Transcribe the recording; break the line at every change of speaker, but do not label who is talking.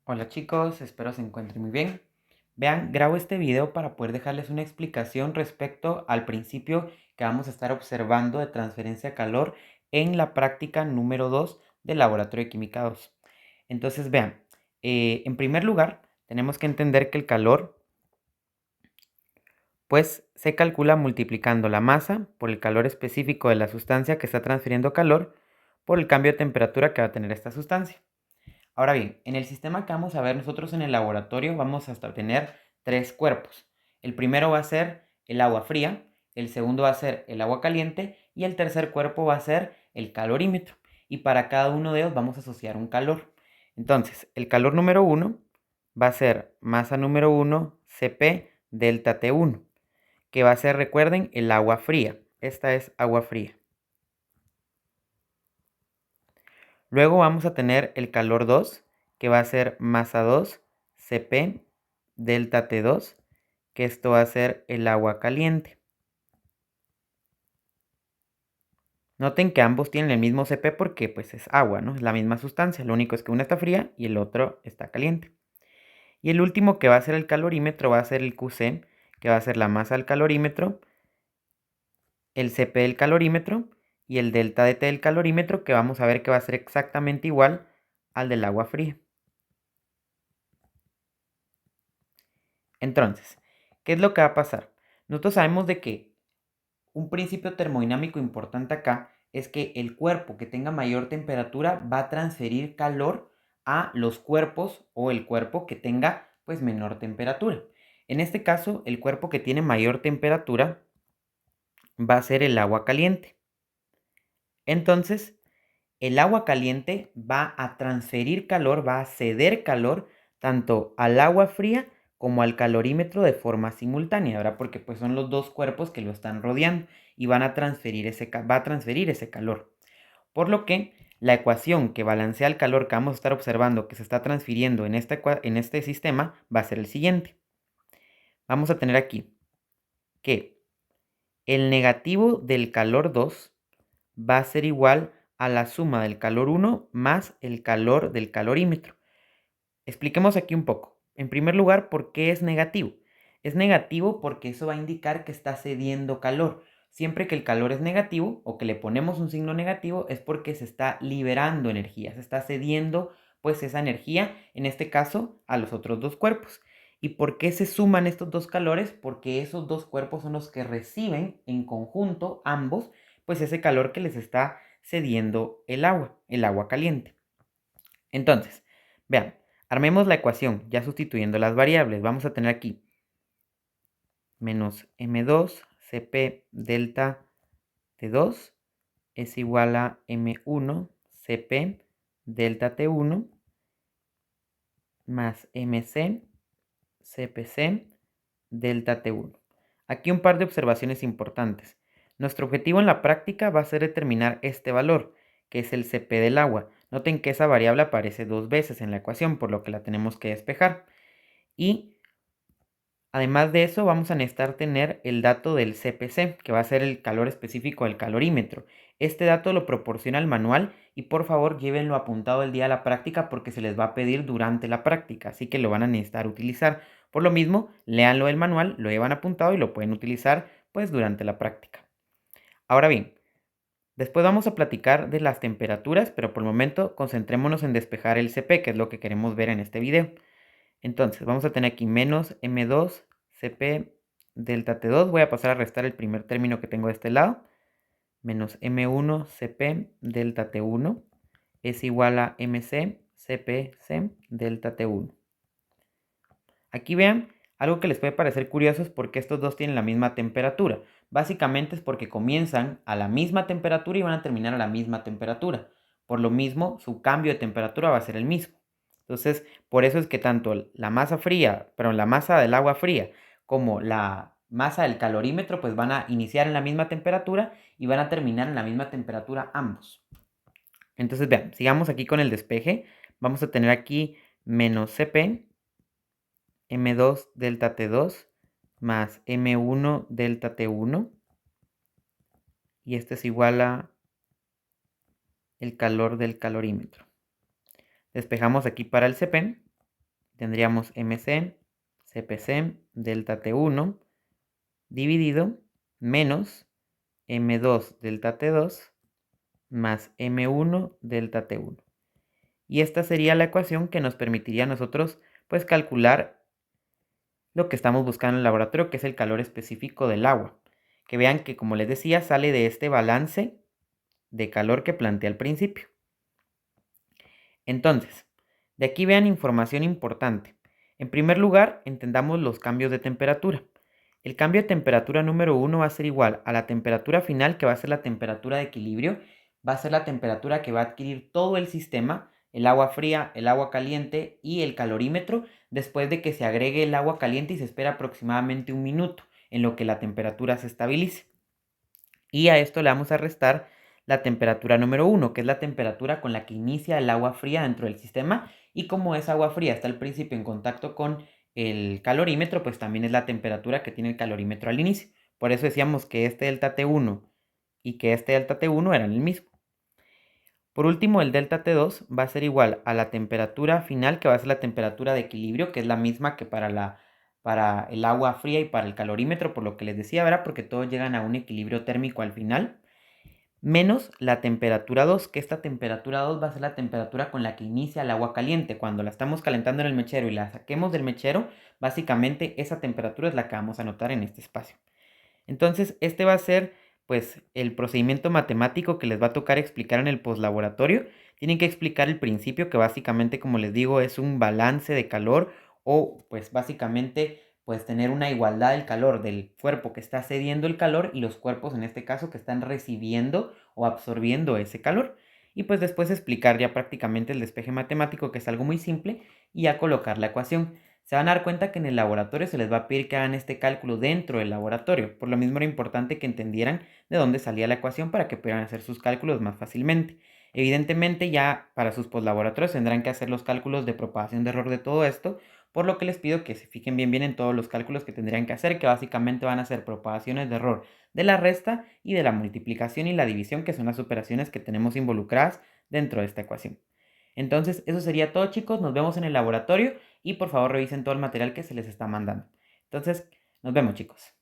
Hola chicos, espero se encuentren muy bien. Vean, grabo este video para poder dejarles una explicación respecto al principio que vamos a estar observando de transferencia de calor en la práctica número 2 del Laboratorio de Química 2. Entonces vean, en primer lugar tenemos que entender que el calor pues se calcula multiplicando la masa por el calor específico de la sustancia que está transfiriendo calor por el cambio de temperatura que va a tener esta sustancia. Ahora bien, en el sistema que vamos a ver nosotros en el laboratorio vamos a tener tres cuerpos. El primero va a ser el agua fría, el segundo va a ser el agua caliente y el tercer cuerpo va a ser el calorímetro. Y para cada uno de ellos vamos a asociar un calor. Entonces, el calor número 1 va a ser masa número 1 Cp delta T1, que va a ser, recuerden, el agua fría. Esta es agua fría. Luego vamos a tener el calor 2, que va a ser masa 2 Cp delta T2, que esto va a ser el agua caliente. Noten que ambos tienen el mismo Cp porque pues es agua, ¿no? Es la misma sustancia, lo único es que uno está fría y el otro está caliente. Y el último que va a ser el calorímetro va a ser el Qc, que va a ser la masa del calorímetro, el Cp del calorímetro y el delta de T del calorímetro, que vamos a ver que va a ser exactamente igual al del agua fría. Entonces, ¿qué es lo que va a pasar? Nosotros sabemos de que un principio termodinámico importante acá es que el cuerpo que tenga mayor temperatura va a transferir calor a los cuerpos o el cuerpo que tenga pues menor temperatura. En este caso, el cuerpo que tiene mayor temperatura va a ser el agua caliente. Entonces, el agua caliente va a transferir calor, va a ceder calor tanto al agua fría como al calorímetro de forma simultánea, ¿verdad? Porque pues son los dos cuerpos que lo están rodeando y van a transferir va a transferir ese calor. Por lo que la ecuación que balancea el calor que vamos a estar observando que se está transfiriendo en este sistema va a ser el siguiente. Vamos a tener aquí que el negativo del calor 2 va a ser igual a la suma del calor 1 más el calor del calorímetro. Expliquemos aquí un poco. En primer lugar, ¿por qué es negativo? Es negativo porque eso va a indicar que está cediendo calor. Siempre que el calor es negativo o que le ponemos un signo negativo es porque se está liberando energía, se está cediendo pues esa energía, en este caso, a los otros dos cuerpos. ¿Y por qué se suman estos dos calores? Porque esos dos cuerpos son los que reciben en conjunto, ambos, pues ese calor que les está cediendo el agua caliente. Entonces, vean, armemos la ecuación ya sustituyendo las variables. Vamos a tener aquí menos M2 Cp delta T2 es igual a M1 Cp delta T1 más MC Cpc delta T1. Aquí un par de observaciones importantes. Nuestro objetivo en la práctica va a ser determinar este valor, que es el Cp del agua. Noten que esa variable aparece dos veces en la ecuación, por lo que la tenemos que despejar. Y además de eso, vamos a necesitar tener el dato del CPC, que va a ser el calor específico del calorímetro. Este dato lo proporciona el manual y por favor llévenlo apuntado el día de la práctica porque se les va a pedir durante la práctica, así que lo van a necesitar utilizar. Por lo mismo, léanlo el manual, lo llevan apuntado y lo pueden utilizar pues durante la práctica. Ahora bien, después vamos a platicar de las temperaturas, pero por el momento concentrémonos en despejar el CP, que es lo que queremos ver en este video. Entonces, vamos a tener aquí menos M2 Cp delta T2. Voy a pasar a restar el primer término que tengo de este lado. Menos M1 Cp delta T1 es igual a MC Cpc delta T1. Aquí vean, algo que les puede parecer curioso es porque estos dos tienen la misma temperatura. Básicamente es porque comienzan a la misma temperatura y van a terminar a la misma temperatura. Por lo mismo, su cambio de temperatura va a ser el mismo. Entonces, por eso es que tanto la masa fría, pero la masa del agua fría, como la masa del calorímetro, pues van a iniciar en la misma temperatura y van a terminar en la misma temperatura ambos. Entonces, vean, sigamos aquí con el despeje. Vamos a tener aquí menos Cp M2 delta T2 más M1 delta T1 y este es igual a el calor del calorímetro. Despejamos aquí para el Cp tendríamos MC, CPC, delta T1, dividido menos M2 delta T2 más M1 delta T1. Y esta sería la ecuación que nos permitiría a nosotros pues calcular lo que estamos buscando en el laboratorio, que es el calor específico del agua. Que vean que, como les decía, sale de este balance de calor que planteé al principio. Entonces, de aquí vean información importante. En primer lugar, entendamos los cambios de temperatura. El cambio de temperatura número 1 va a ser igual a la temperatura final, que va a ser la temperatura de equilibrio. Va a ser la temperatura que va a adquirir todo el sistema, el agua fría, el agua caliente y el calorímetro, después de que se agregue el agua caliente y se espera aproximadamente un minuto en lo que la temperatura se estabilice. Y a esto le vamos a restar la temperatura número 1, que es la temperatura con la que inicia el agua fría dentro del sistema. Y como esa agua fría está al principio en contacto con el calorímetro, pues también es la temperatura que tiene el calorímetro al inicio. Por eso decíamos que este delta T1 y que este delta T1 eran el mismo. Por último, el delta T2 va a ser igual a la temperatura final, que va a ser la temperatura de equilibrio, que es la misma que para el agua fría y para el calorímetro, por lo que les decía, ¿verdad? Porque todos llegan a un equilibrio térmico al final, menos la temperatura 2, que esta temperatura 2 va a ser la temperatura con la que inicia el agua caliente. Cuando la estamos calentando en el mechero y la saquemos del mechero, básicamente esa temperatura es la que vamos a notar en este espacio. Entonces, este va a ser pues el procedimiento matemático que les va a tocar explicar en el postlaboratorio. Tienen que explicar el principio, que básicamente, como les digo, es un balance de calor, o pues básicamente pues tener una igualdad del calor del cuerpo que está cediendo el calor y los cuerpos en este caso que están recibiendo o absorbiendo ese calor. Y pues después explicar ya prácticamente el despeje matemático, que es algo muy simple, y ya colocar la ecuación. Se van a dar cuenta que en el laboratorio se les va a pedir que hagan este cálculo dentro del laboratorio. Por lo mismo era importante que entendieran de dónde salía la ecuación para que pudieran hacer sus cálculos más fácilmente. Evidentemente ya para sus postlaboratorios tendrán que hacer los cálculos de propagación de error de todo esto, por lo que les pido que se fijen bien en todos los cálculos que tendrían que hacer, que básicamente van a ser propagaciones de error de la resta y de la multiplicación y la división, que son las operaciones que tenemos involucradas dentro de esta ecuación. Entonces, eso sería todo, chicos. Nos vemos en el laboratorio y por favor revisen todo el material que se les está mandando. Entonces, nos vemos, chicos.